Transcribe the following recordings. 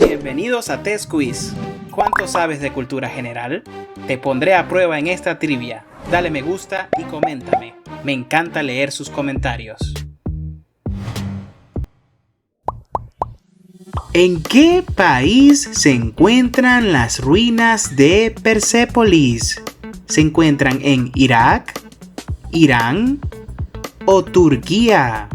Bienvenidos a Test Quiz. ¿Cuánto sabes de cultura general? Te pondré a prueba en esta trivia. Dale me gusta y coméntame. Me encanta leer sus comentarios. ¿En qué país se encuentran las ruinas de Persépolis? ¿Se encuentran en Irak, Irán o Turquía?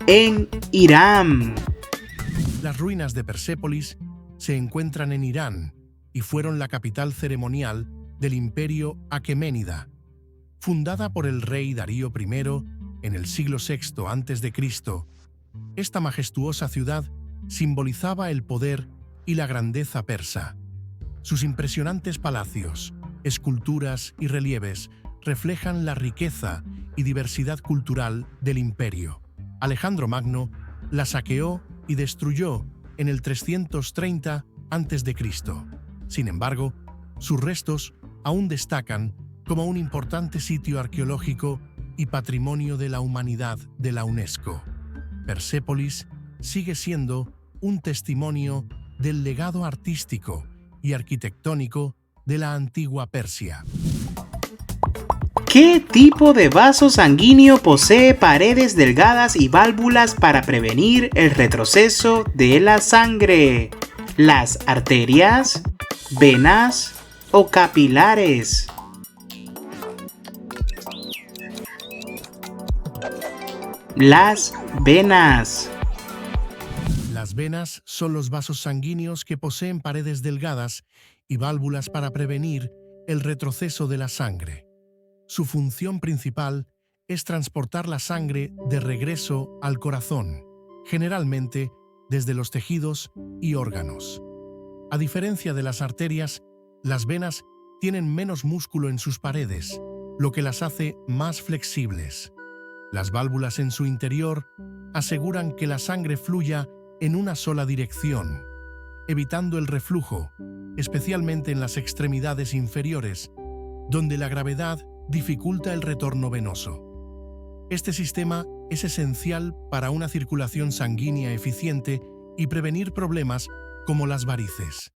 En Irán. Las ruinas de Persépolis se encuentran en Irán y fueron la capital ceremonial del Imperio Aqueménida, fundada por el rey Darío I en el siglo VI a.C. Esta majestuosa ciudad simbolizaba el poder y la grandeza persa. Sus impresionantes palacios, esculturas y relieves reflejan la riqueza y diversidad cultural del imperio. Alejandro Magno la saqueó y destruyó en el 330 a.C. Sin embargo, sus restos aún destacan como un importante sitio arqueológico y patrimonio de la humanidad de la UNESCO. Persépolis sigue siendo un testimonio del legado artístico y arquitectónico de la antigua Persia. ¿Qué tipo de vaso sanguíneo posee paredes delgadas y válvulas para prevenir el retroceso de la sangre? ¿Las arterias, venas o capilares? Las venas. Las venas son los vasos sanguíneos que poseen paredes delgadas y válvulas para prevenir el retroceso de la sangre. Su función principal es transportar la sangre de regreso al corazón, generalmente desde los tejidos y órganos. A diferencia de las arterias, las venas tienen menos músculo en sus paredes, lo que las hace más flexibles. Las válvulas en su interior aseguran que la sangre fluya en una sola dirección, evitando el reflujo, especialmente en las extremidades inferiores, donde la gravedad dificulta el retorno venoso. Este sistema es esencial para una circulación sanguínea eficiente y prevenir problemas como las varices.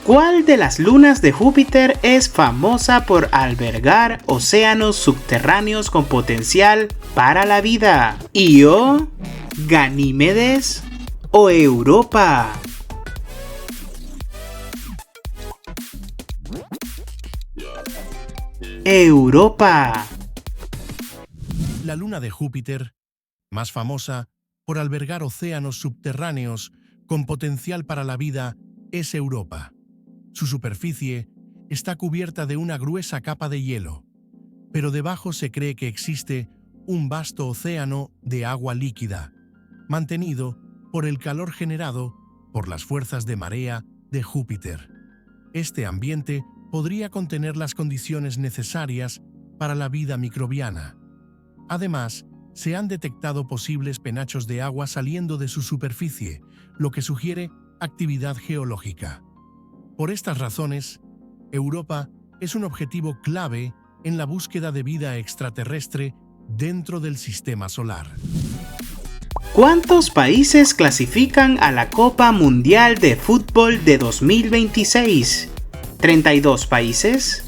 ¿Cuál de las lunas de Júpiter es famosa por albergar océanos subterráneos con potencial para la vida? ¿Io, Ganímedes o Europa? Europa. La luna de Júpiter, más famosa por albergar océanos subterráneos con potencial para la vida, es Europa. Su superficie está cubierta de una gruesa capa de hielo, pero debajo se cree que existe un vasto océano de agua líquida, mantenido por el calor generado por las fuerzas de marea de Júpiter. Este ambiente podría contener las condiciones necesarias para la vida microbiana. Además, se han detectado posibles penachos de agua saliendo de su superficie, lo que sugiere actividad geológica. Por estas razones, Europa es un objetivo clave en la búsqueda de vida extraterrestre dentro del sistema solar. ¿Cuántos países clasifican a la Copa Mundial de Fútbol de 2026? ¿32 países?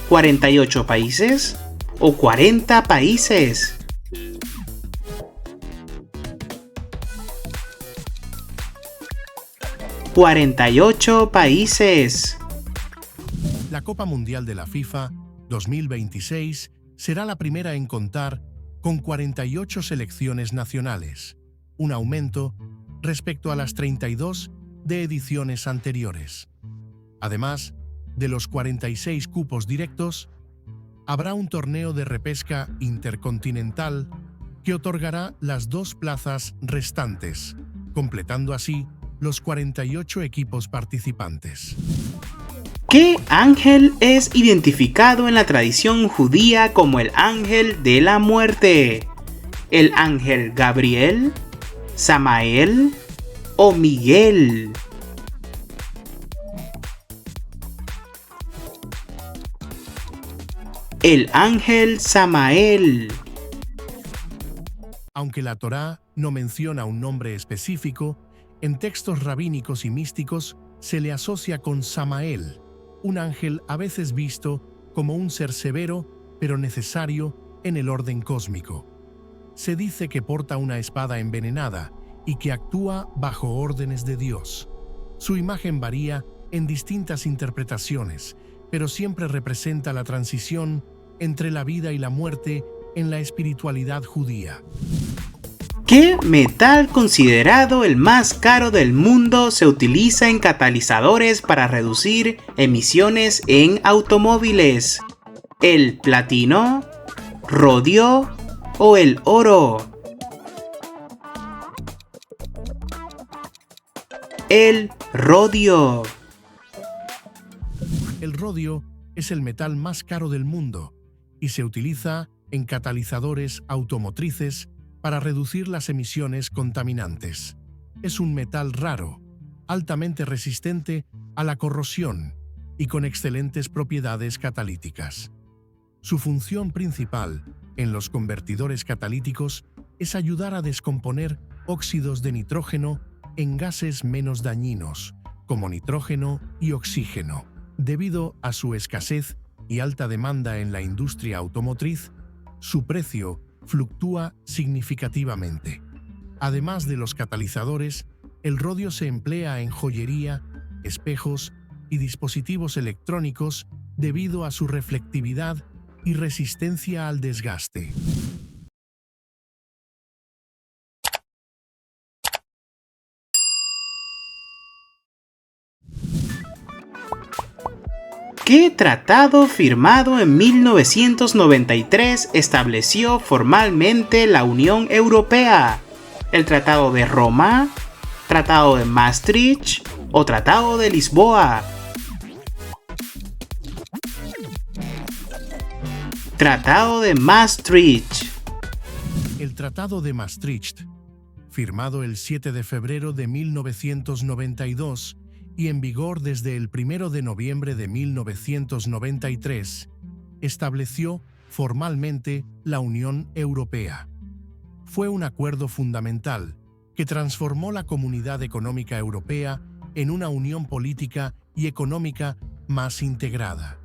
¿48 países? ¿O 40 países? ¡48 países! La Copa Mundial de la FIFA 2026 será la primera en contar con 48 selecciones nacionales, un aumento respecto a las 32 de ediciones anteriores. Además de los 46 cupos directos, habrá un torneo de repesca intercontinental que otorgará las 2 plazas restantes, completando así los 48 equipos participantes. ¿Qué ángel es identificado en la tradición judía como el ángel de la muerte? ¿El ángel Gabriel, Samael o Miguel? El ángel Samael. Aunque la Torá no menciona un nombre específico, en textos rabínicos y místicos se le asocia con Samael, un ángel a veces visto como un ser severo pero necesario en el orden cósmico. Se dice que porta una espada envenenada y que actúa bajo órdenes de Dios. Su imagen varía en distintas interpretaciones, pero siempre representa la transición entre la vida y la muerte en la espiritualidad judía. ¿Qué metal considerado el más caro del mundo se utiliza en catalizadores para reducir emisiones en automóviles? ¿El platino, rodio o el oro? El rodio. El rodio es el metal más caro del mundo y se utiliza en catalizadores automotrices para reducir las emisiones contaminantes. Es un metal raro, altamente resistente a la corrosión y con excelentes propiedades catalíticas. Su función principal en los convertidores catalíticos es ayudar a descomponer óxidos de nitrógeno en gases menos dañinos, como nitrógeno y oxígeno. Debido a su escasez y alta demanda en la industria automotriz, su precio fluctúa significativamente. Además de los catalizadores, el rodio se emplea en joyería, espejos y dispositivos electrónicos debido a su reflectividad y resistencia al desgaste. ¿Qué tratado firmado en 1993 estableció formalmente la Unión Europea? ¿El Tratado de Roma, Tratado de Maastricht o Tratado de Lisboa? Tratado de Maastricht. El Tratado de Maastricht, firmado el 7 de febrero de 1992 y en vigor desde el 1 de noviembre de 1993, estableció formalmente la Unión Europea. Fue un acuerdo fundamental que transformó la Comunidad Económica Europea en una unión política y económica más integrada.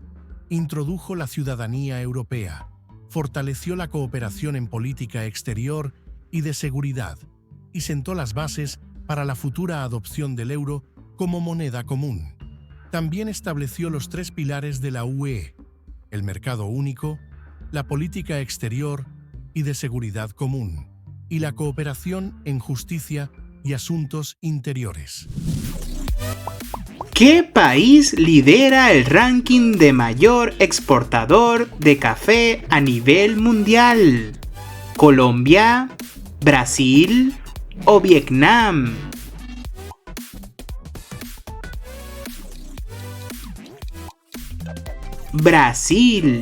Introdujo la ciudadanía europea, fortaleció la cooperación en política exterior y de seguridad, y sentó las bases para la futura adopción del euro como moneda común. También estableció los 3 pilares de la UE: el mercado único, la política exterior y de seguridad común, y la cooperación en justicia y asuntos interiores. ¿Qué país lidera el ranking de mayor exportador de café a nivel mundial? ¿Colombia, Brasil o Vietnam? Brasil.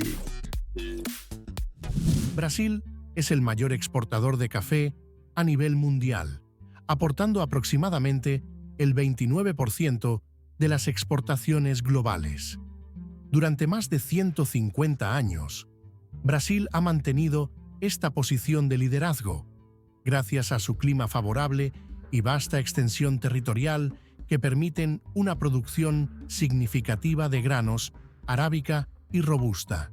Brasil es el mayor exportador de café a nivel mundial, aportando aproximadamente el 29% de las exportaciones globales. Durante más de 150 años, Brasil ha mantenido esta posición de liderazgo, gracias a su clima favorable y vasta extensión territorial que permiten una producción significativa de granos, arábica y robusta.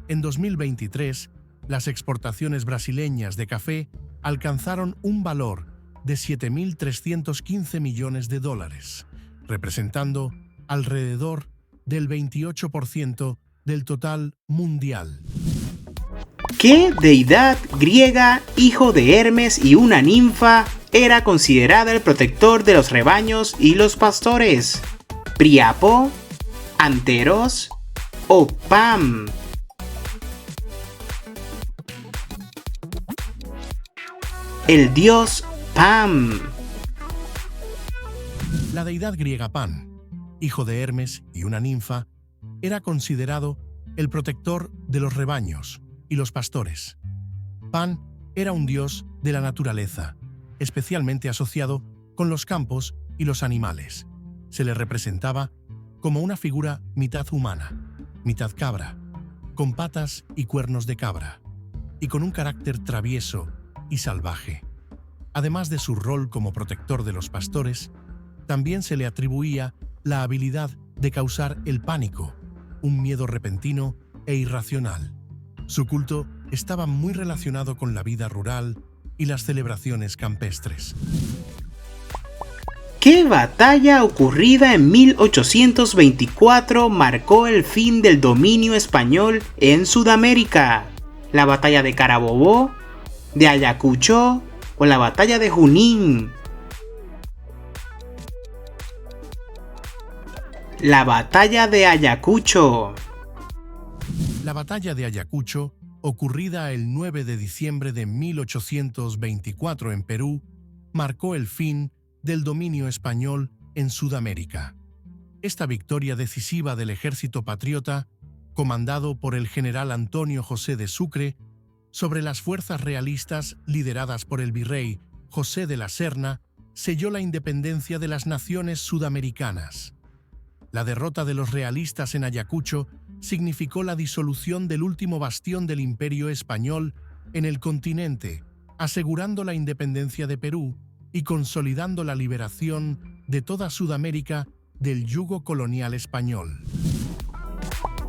En 2023, las exportaciones brasileñas de café alcanzaron un valor de 7.315 millones de dólares, representando alrededor del 28% del total mundial. ¿Qué deidad griega, hijo de Hermes y una ninfa, era considerada el protector de los rebaños y los pastores? ¿Priapo, Anteros o Pam? El dios Pam. La deidad griega Pan, hijo de Hermes y una ninfa, era considerado el protector de los rebaños y los pastores. Pan era un dios de la naturaleza, especialmente asociado con los campos y los animales. Se le representaba como una figura mitad humana, mitad cabra, con patas y cuernos de cabra, y con un carácter travieso y salvaje. Además de su rol como protector de los pastores, también se le atribuía la habilidad de causar el pánico, un miedo repentino e irracional. Su culto estaba muy relacionado con la vida rural y las celebraciones campestres. ¿Qué batalla ocurrida en 1824 marcó el fin del dominio español en Sudamérica? ¿La batalla de Carabobo, de Ayacucho o la batalla de Junín? La batalla de Ayacucho. La batalla de Ayacucho, ocurrida el 9 de diciembre de 1824 en Perú, marcó el fin del dominio español en Sudamérica. Esta victoria decisiva del ejército patriota, comandado por el general Antonio José de Sucre, sobre las fuerzas realistas lideradas por el virrey José de la Serna, selló la independencia de las naciones sudamericanas. La derrota de los realistas en Ayacucho significó la disolución del último bastión del Imperio español en el continente, asegurando la independencia de Perú y consolidando la liberación de toda Sudamérica del yugo colonial español.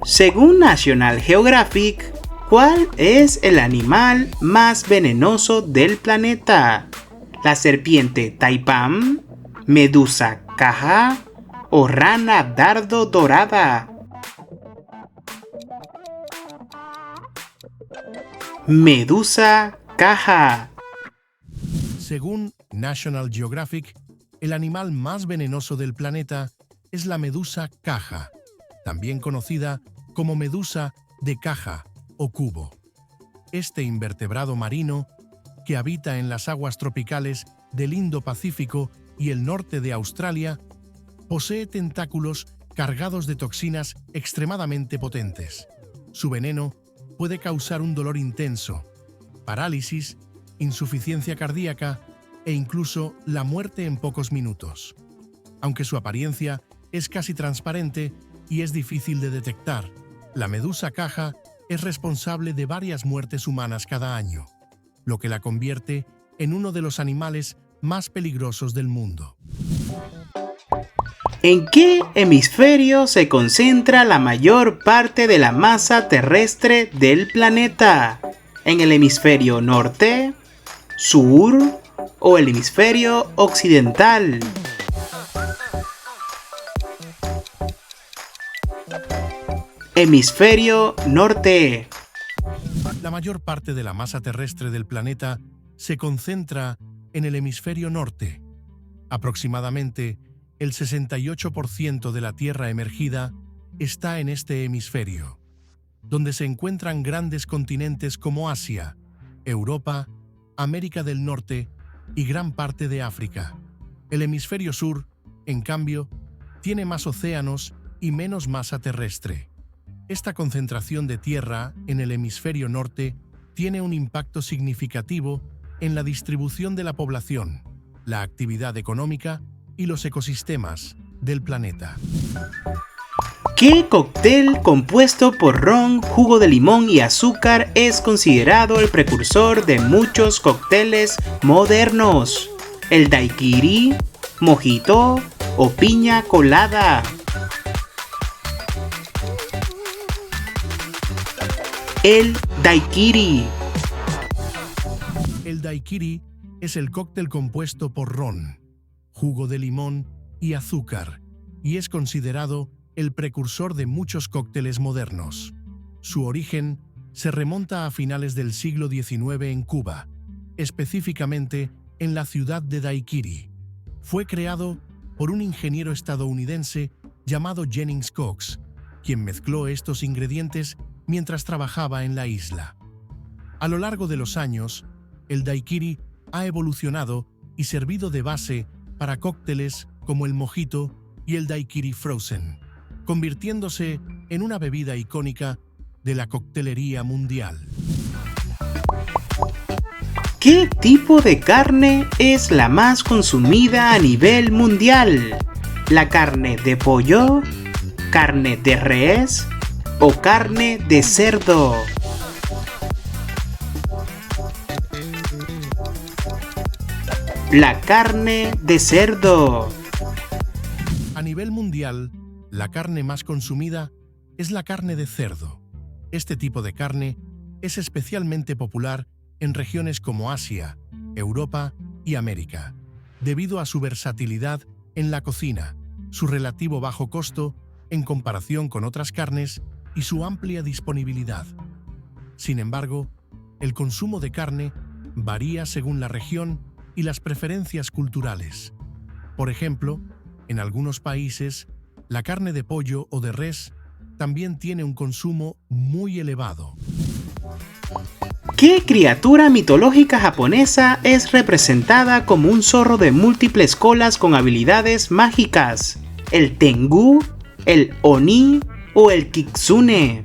Según National Geographic, ¿cuál es el animal más venenoso del planeta? ¿La serpiente Taipam, medusa caja o rana dardo dorada? Medusa caja. Según National Geographic, el animal más venenoso del planeta es la medusa caja, también conocida como medusa de caja o cubo. Este invertebrado marino, que habita en las aguas tropicales del Indo-Pacífico y el norte de Australia, posee tentáculos cargados de toxinas extremadamente potentes. Su veneno puede causar un dolor intenso, parálisis, insuficiencia cardíaca e incluso la muerte en pocos minutos. Aunque su apariencia es casi transparente y es difícil de detectar, la medusa caja es responsable de varias muertes humanas cada año, lo que la convierte en uno de los animales más peligrosos del mundo. ¿En qué hemisferio se concentra la mayor parte de la masa terrestre del planeta? ¿En el hemisferio norte, sur o el hemisferio occidental? Hemisferio norte. La mayor parte de la masa terrestre del planeta se concentra en el hemisferio norte. Aproximadamente el 68% de la Tierra emergida está en este hemisferio, donde se encuentran grandes continentes como Asia, Europa, América del Norte y gran parte de África. El hemisferio sur, en cambio, tiene más océanos y menos masa terrestre. Esta concentración de tierra en el hemisferio norte tiene un impacto significativo en la distribución de la población, la actividad económica y los ecosistemas del planeta. ¿Qué cóctel compuesto por ron, jugo de limón y azúcar es considerado el precursor de muchos cócteles modernos? ¿El daiquiri, mojito o piña colada? El daiquiri. El daiquiri es el cóctel compuesto por ron, jugo de limón y azúcar, y es considerado el precursor de muchos cócteles modernos. Su origen se remonta a finales del siglo XIX en Cuba, específicamente en la ciudad de Daiquiri. Fue creado por un ingeniero estadounidense llamado Jennings Cox, quien mezcló estos ingredientes mientras trabajaba en la isla. A lo largo de los años, el daiquiri ha evolucionado y servido de base para cócteles como el mojito y el daiquiri frozen, convirtiéndose en una bebida icónica de la coctelería mundial. ¿Qué tipo de carne es la más consumida a nivel mundial? ¿La carne de pollo? ¿Carne de res? o carne de cerdo? La carne de cerdo. A nivel mundial, la carne más consumida es la carne de cerdo. Este tipo de carne es especialmente popular en regiones como Asia, Europa y América, debido a su versatilidad en la cocina, su relativo bajo costo en comparación con otras carnes y su amplia disponibilidad. Sin embargo, el consumo de carne varía según la región y las preferencias culturales. Por ejemplo, en algunos países, la carne de pollo o de res también tiene un consumo muy elevado. ¿Qué criatura mitológica japonesa es representada como un zorro de múltiples colas con habilidades mágicas? ¿El Tengu, el Oni o el Kitsune?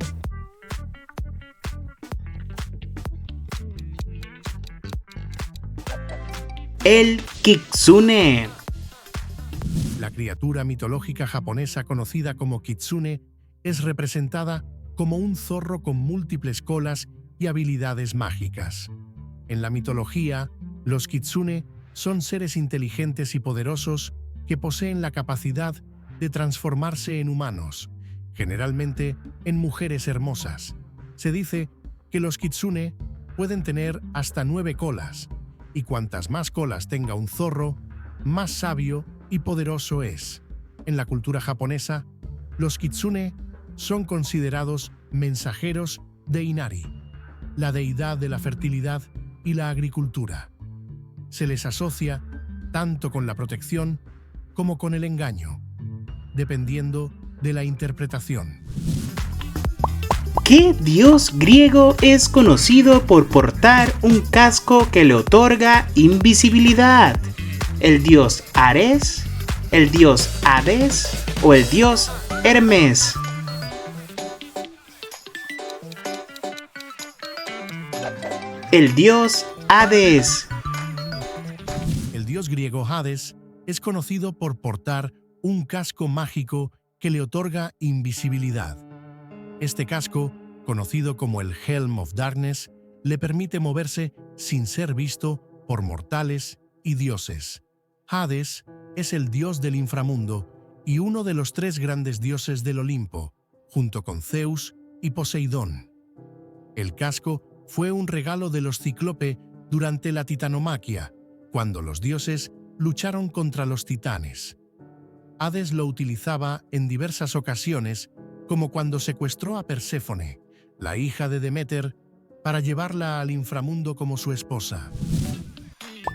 El Kitsune. La criatura mitológica japonesa conocida como Kitsune es representada como un zorro con múltiples colas y habilidades mágicas. En la mitología, los Kitsune son seres inteligentes y poderosos que poseen la capacidad de transformarse en humanos, generalmente en mujeres hermosas. Se dice que los Kitsune pueden tener hasta 9 colas, y cuantas más colas tenga un zorro, más sabio y poderoso es. En la cultura japonesa, los Kitsune son considerados mensajeros de Inari, la deidad de la fertilidad y la agricultura. Se les asocia tanto con la protección como con el engaño, dependiendo de la interpretación. ¿Qué dios griego es conocido por portar un casco que le otorga invisibilidad? ¿El dios Ares, el dios Hades o el dios Hermes? El dios Hades. El dios griego Hades es conocido por portar un casco mágico que le otorga invisibilidad. Este casco, conocido como el Helm of Darkness, le permite moverse sin ser visto por mortales y dioses. Hades es el dios del inframundo y uno de los 3 grandes dioses del Olimpo, junto con Zeus y Poseidón. El casco fue un regalo de los Cíclope durante la titanomaquia, cuando los dioses lucharon contra los titanes. Hades lo utilizaba en diversas ocasiones, como cuando secuestró a Perséfone, la hija de Deméter, para llevarla al inframundo como su esposa.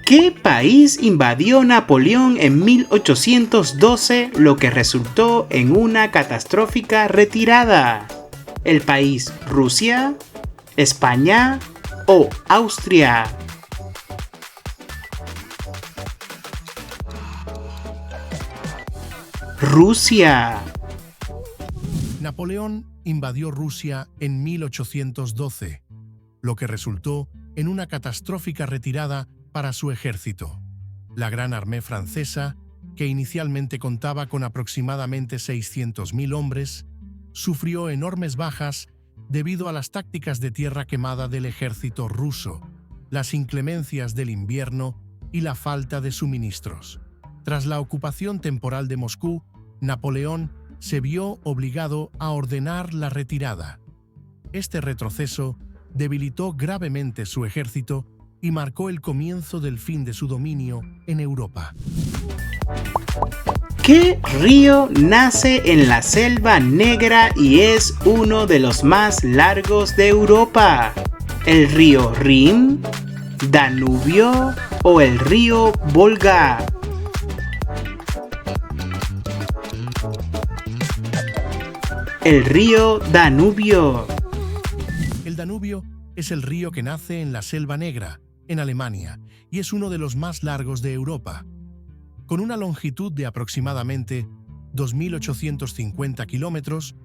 ¿Qué país invadió Napoleón en 1812, lo que resultó en una catastrófica retirada? ¿El país Rusia, España o Austria? Rusia. Napoleón invadió Rusia en 1812, lo que resultó en una catastrófica retirada para su ejército. La Gran Armée francesa, que inicialmente contaba con aproximadamente 600.000 hombres, sufrió enormes bajas debido a las tácticas de tierra quemada del ejército ruso, las inclemencias del invierno y la falta de suministros. Tras la ocupación temporal de Moscú, Napoleón se vio obligado a ordenar la retirada. Este retroceso debilitó gravemente su ejército y marcó el comienzo del fin de su dominio en Europa. ¿Qué río nace en la Selva Negra y es uno de los más largos de Europa? ¿El río Rin, Danubio o el río Volga? El río Danubio. El Danubio es el río que nace en la Selva Negra, en Alemania, y es uno de los más largos de Europa. Con una longitud de aproximadamente 2.850 kilómetros,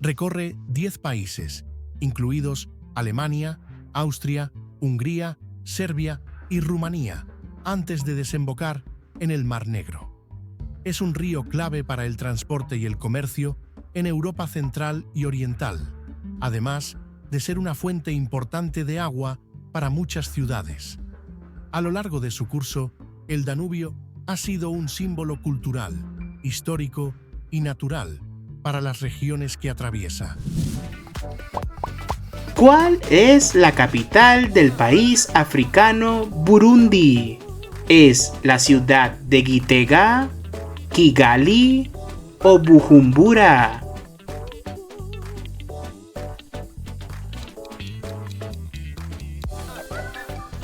recorre 10 países, incluidos Alemania, Austria, Hungría, Serbia y Rumanía, antes de desembocar en el Mar Negro. Es un río clave para el transporte y el comercio, en Europa central y oriental, además de ser una fuente importante de agua para muchas ciudades. A lo largo de su curso, el Danubio ha sido un símbolo cultural, histórico y natural para las regiones que atraviesa. ¿Cuál es la capital del país africano Burundi? ¿Es la ciudad de Gitega, Kigali o Bujumbura?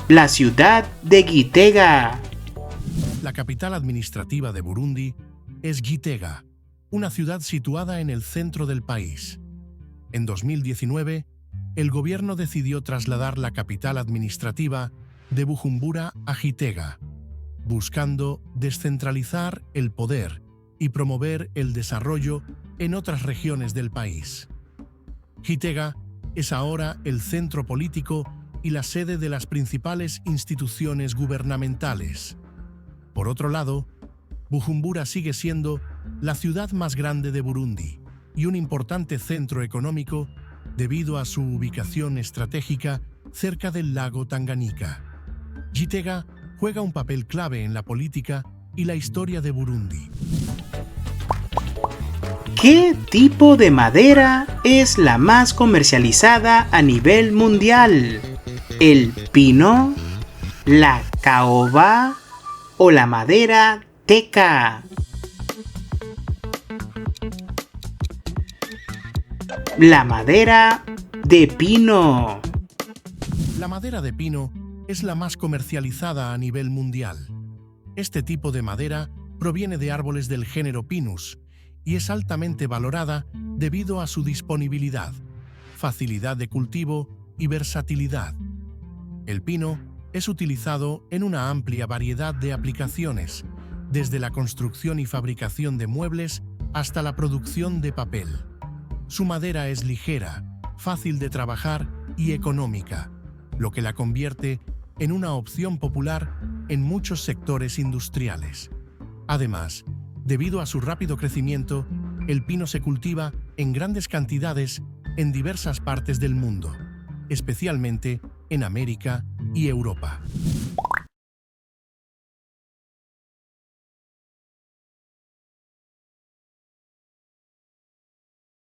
La ciudad de Gitega. La capital administrativa de Burundi es Gitega, una ciudad situada en el centro del país. En 2019, el gobierno decidió trasladar la capital administrativa de Bujumbura a Gitega, buscando descentralizar el poder y promover el desarrollo en otras regiones del país. Gitega es ahora el centro político y la sede de las principales instituciones gubernamentales. Por otro lado, Bujumbura sigue siendo la ciudad más grande de Burundi y un importante centro económico debido a su ubicación estratégica cerca del lago Tanganika. Gitega juega un papel clave en la política y la historia de Burundi. ¿Qué tipo de madera es la más comercializada a nivel mundial? ¿El pino, la caoba o la madera teca? La madera de pino. La madera de pino es la más comercializada a nivel mundial. Este tipo de madera proviene de árboles del género Pinus y es altamente valorada debido a su disponibilidad, facilidad de cultivo y versatilidad. El pino es utilizado en una amplia variedad de aplicaciones, desde la construcción y fabricación de muebles hasta la producción de papel. Su madera es ligera, fácil de trabajar y económica, lo que la convierte en una opción popular en muchos sectores industriales. Además, debido a su rápido crecimiento, el pino se cultiva en grandes cantidades en diversas partes del mundo, especialmente en América y Europa.